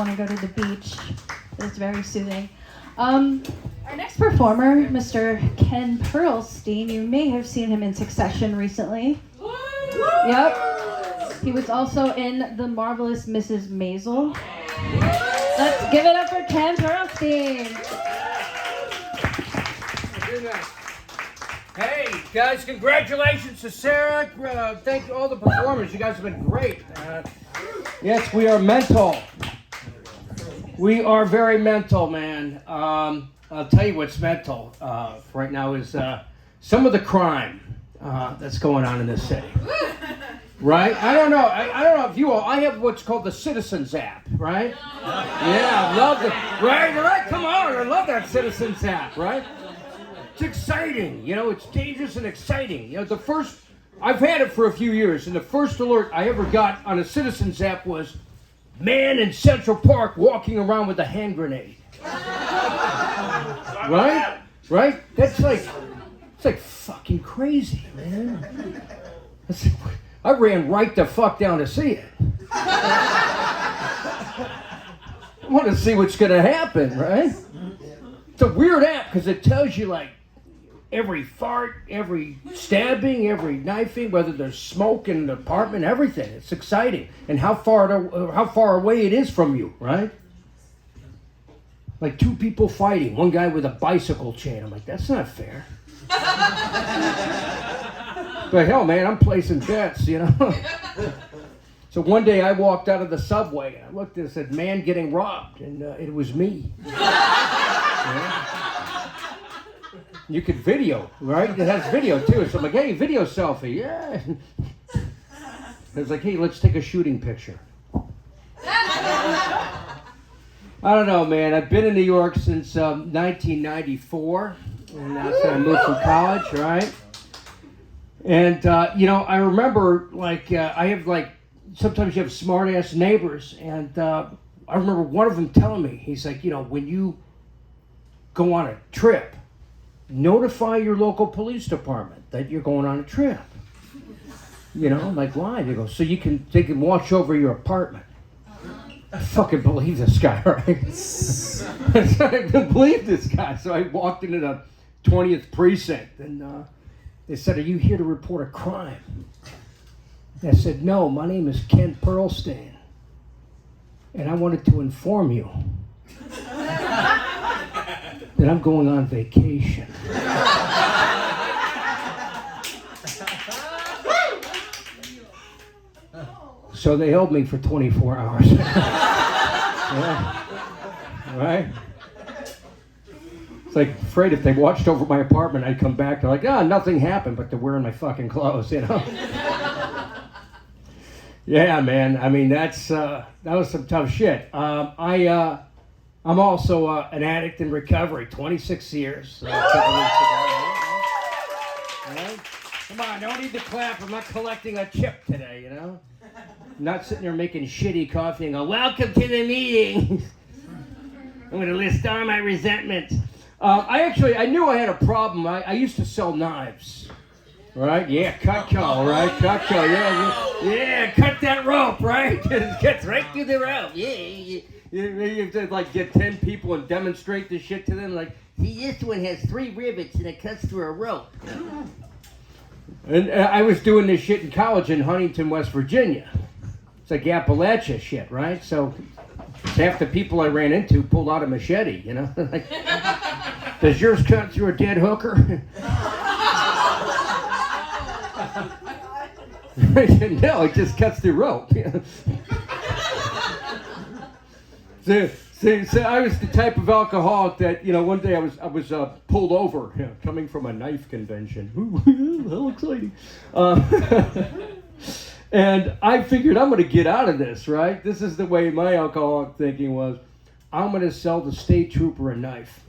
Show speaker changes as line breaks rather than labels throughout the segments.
want to go to the beach. It's very soothing. Our next performer, Mr. Ken Perlstein, you may have seen him in Succession recently. Yep. He was also in The Marvelous Mrs. Maisel. Let's give it up for Ken Perlstein.
Hey, guys, congratulations to Sarah. Thank you all the performers. You guys have been great. Yes, we are mental. We are very mental, man. I'll tell you what's mental right now is some of the crime that's going on in this city. Right? I don't know. I don't know if you all. I have what's called the Citizens app, right? Yeah, I love it. Right? Come on, I love that Citizens app, right? It's exciting. You know, it's dangerous and exciting. You know, I've had it for a few years, and the first alert I ever got on a Citizens app was man in Central Park walking around with a hand grenade. Right? It's like fucking crazy, man. I ran right the fuck down to see it. I want to see what's going to happen, right? It's a weird app because it tells you like every fart, every stabbing, every knifing, whether there's smoke in an apartment, everything. It's exciting. And how far away it is from you, right? Like two people fighting, one guy with a bicycle chain. I'm like, that's not fair. But hell, man, I'm placing bets, you know? So one day I walked out of the subway and I looked and it said, man getting robbed, and it was me. Yeah. You could video, right? It has video too. So I'm like, hey, video selfie, yeah. I was like, hey, let's take a shooting picture. I don't know, man. I've been in New York since 1994, and that's when I moved from college, right? And, you know, I remember, like, I have, like, sometimes you have smart-ass neighbors, and I remember one of them telling me, he's like, you know, when you go on a trip, notify your local police department that you're going on a trip. You know, I'm like, why? They go, so they can watch over your apartment. I fucking believe this guy, right? I didn't believe this guy. So I walked into the 20th precinct, and they said, are you here to report a crime? And I said, no, my name is Ken Perlstein, and I wanted to inform you that I'm going on vacation. So they held me for 24 hours. Yeah. Right? It's like afraid if they watched over my apartment, I'd come back, they're like, nothing happened, but they're wearing my fucking clothes, you know? Yeah, man. I mean, that was some tough shit. I'm also an addict in recovery, 26 years. A couple weeks ago. Right? Come on, don't need to clap. I'm not collecting a chip today, you know? I'm not sitting there making shitty coffee and go, welcome to the meeting. I'm going to list all my resentments. I knew I had a problem. I used to sell knives. Right? Yeah, Cutco, right? Cutco, yeah, cut that rope, right? It gets right through the rope. Yeah. You have to like get 10 people and demonstrate this shit to them. Like, see, this one has 3 rivets and it cuts through a rope. And I was doing this shit in college in Huntington, West Virginia. It's like Appalachia shit, right? So half the people I ran into pulled out a machete, you know? Like, does yours cut through a dead hooker? No, it just cuts through rope. So I was the type of alcoholic that, you know, one day I was pulled over, you know, coming from a knife convention. Ooh, how exciting. And I figured I'm going to get out of this, right? This is the way my alcoholic thinking was. I'm going to sell the state trooper a knife.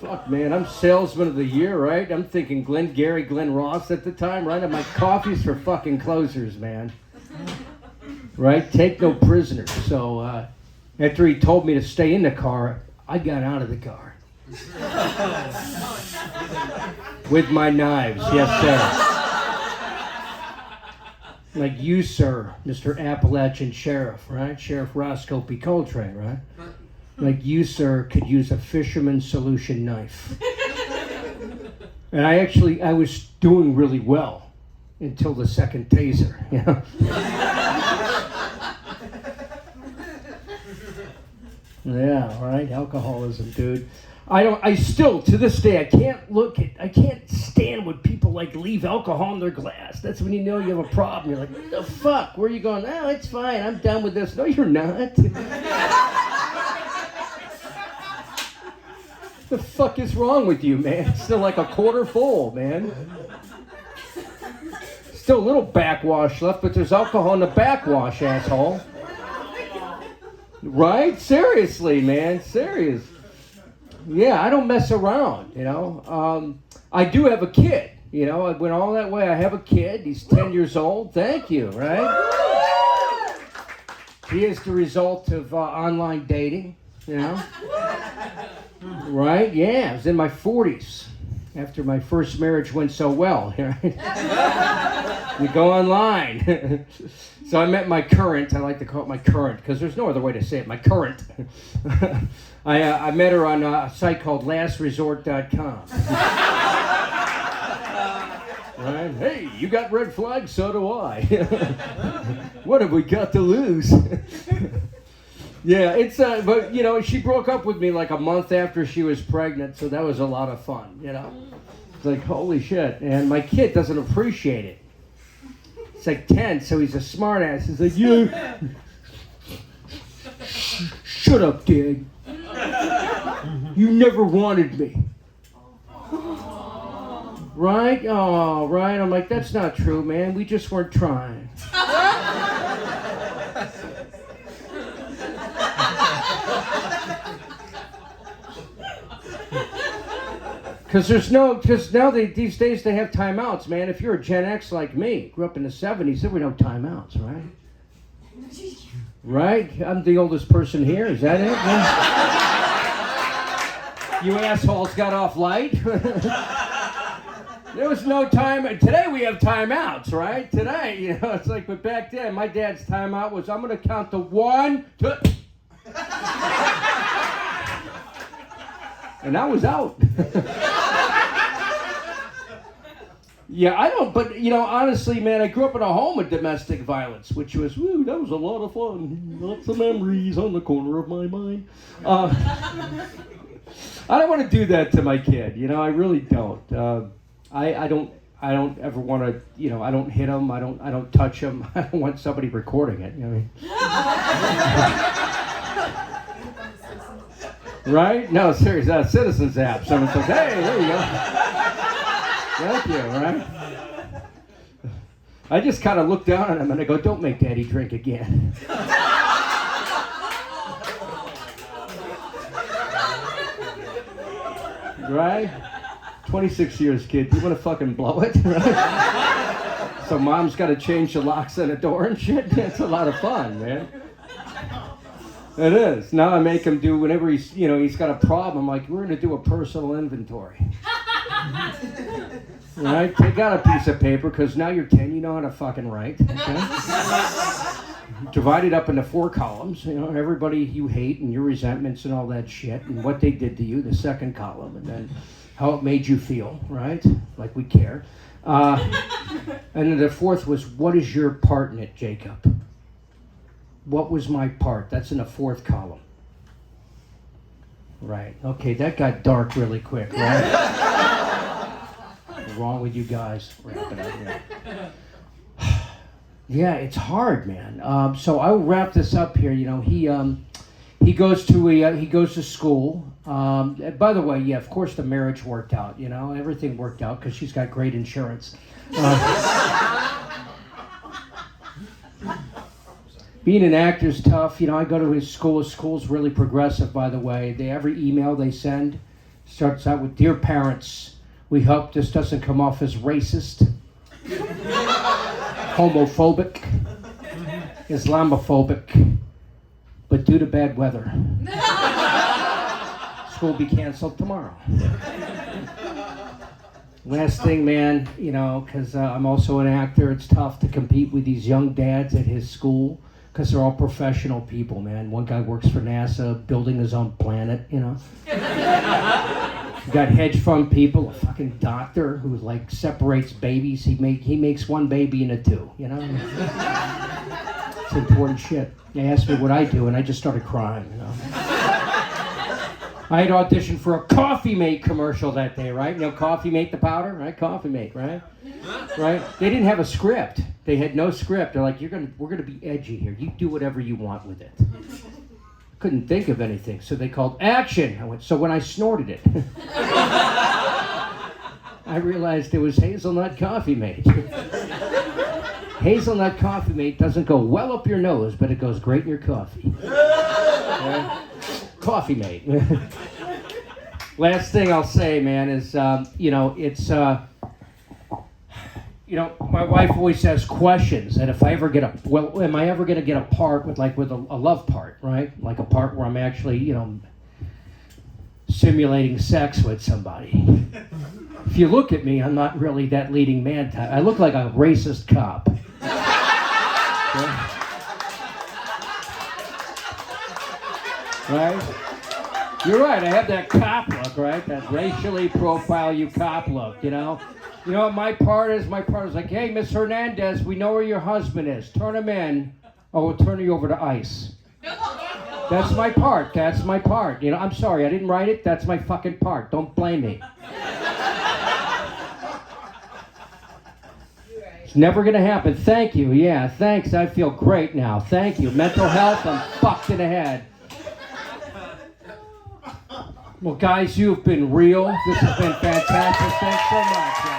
Fuck, man, I'm salesman of the year, right? I'm thinking Glenn Ross at the time, right? I'm like, coffee's for fucking closers, man. Right? Take no prisoners. So after he told me to stay in the car, I got out of the car. With my knives, yes, sir. Like you, sir, Mr. Appalachian Sheriff, right? Sheriff Roscoe P. Coltrane, right? Like you, sir, could use a fisherman's solution knife. And I was doing really well until the second taser, you know? Yeah, right, alcoholism, dude. I still, to this day, I can't stand when people like leave alcohol in their glass. That's when you know you have a problem. You're like, what the fuck? Where are you going? Oh, it's fine, I'm done with this. No, you're not. The fuck is wrong with you, man? It's still like a quarter full, man. Still a little backwash left, but there's alcohol in the backwash, asshole. Right? Seriously, man. Serious. Yeah, I don't mess around, you know. I do have a kid, you know. I went all that way. I have a kid. He's 10 years old. Thank you, right? He is the result of online dating, you know. Right? Yeah, I was in my 40s after my first marriage went so well. Right? We go online. So I met my current, I like to call it my current, because there's no other way to say it, my current. I met her on a site called lastresort.com. Right? Hey, you got red flags, so do I. What have we got to lose? Yeah, it's but you know, she broke up with me like a month after she was pregnant, so that was a lot of fun, you know. It's like, holy shit. And my kid doesn't appreciate it. It's like 10, so he's a smart ass. He's like, yeah. Shut up, Dad. You never wanted me. Right? Oh, right. I'm like, that's not true, man. We just weren't trying. Because now these days they have timeouts, man. If you're a Gen X like me, grew up in the 70s, there were no timeouts, right? Right? I'm the oldest person here, is that it? Yeah. You assholes got off light? There was no time. Today we have timeouts, right? Today, you know, it's like, but back then, my dad's timeout was, I'm going to count to 1, 2... And I was out. Yeah, I don't, but, you know, honestly, man, I grew up in a home of domestic violence, which was, woo, that was a lot of fun. Lots of memories on the corner of my mind. I don't want to do that to my kid, you know, I really don't. I don't ever want to, you know, I don't hit him, I don't touch him. I don't want somebody recording it, you know what I mean? Right? No, seriously, Citizens app. Someone says, hey, there you go. Thank you, right? I just kind of look down at him and I go, don't make Daddy drink again. Right? 26 years, kid. Do you want to fucking blow it? Right? So mom's got to change the locks on the door and shit. It's a lot of fun, man. It is. Now I make him do whenever he's, you know, he's got a problem. Like, we're going to do a personal inventory. Right? Take out a piece of paper, because now you're 10, you know how to fucking write. Okay? Divide it up into 4 columns. You know, everybody you hate and your resentments and all that shit, and what they did to you, the second column, and then how it made you feel, right? Like we care. And then the 4th was, what is your part in it, Jacob? What was my part? That's in the 4th column. Right. Okay, that got dark really quick, right? What's wrong with you guys? Wrap it up here. Yeah, it's hard, man. So I'll wrap this up here. You know, he goes to school. By the way, yeah, of course the marriage worked out. You know, everything worked out because she's got great insurance. Being an actor's tough. You know, I go to his school. His school's really progressive, by the way. Every email they send starts out with, "Dear parents, we hope this doesn't come off as racist, homophobic, Islamophobic, but due to bad weather, school will be canceled tomorrow." Last thing, man, because I'm also an actor, it's tough to compete with these young dads at his school because they're all professional people, man. One guy works for NASA, building his own planet, You got hedge fund people, a fucking doctor who like separates babies. He makes one baby into two, It's important shit. They asked me what I do, and I just started crying, I had auditioned for a Coffee Mate commercial that day, right? Coffee Mate the powder, right? Coffee Mate, right? Right? They didn't have a script. They had no script. They're like, we're gonna be edgy here. You do whatever you want with it. Couldn't think of anything, so they called action. I went, so when I snorted it, I realized it was Hazelnut Coffee Mate. Hazelnut Coffee Mate doesn't go well up your nose, but it goes great in your coffee. Right? Coffee Mate. Last thing I'll say, man, is, it's, my wife always has questions, and if I ever am I ever going to get a part with a love part, right? Like a part where I'm actually, simulating sex with somebody. If you look at me, I'm not really that leading man type. I look like a racist cop. Right? You're right, I have that cop look, right? That racially profile you cop look, You know what my part is? My part is like, hey, Miss Hernandez, we know where your husband is. Turn him in, or we'll turn you over to ICE. That's my part. That's my part. I'm sorry, I didn't write it. That's my fucking part. Don't blame me. It's never gonna happen. Thank you. Yeah, thanks. I feel great now. Thank you. Mental health, I'm fucked in the head. Well, guys, you've been real. This has been fantastic. Thanks so much.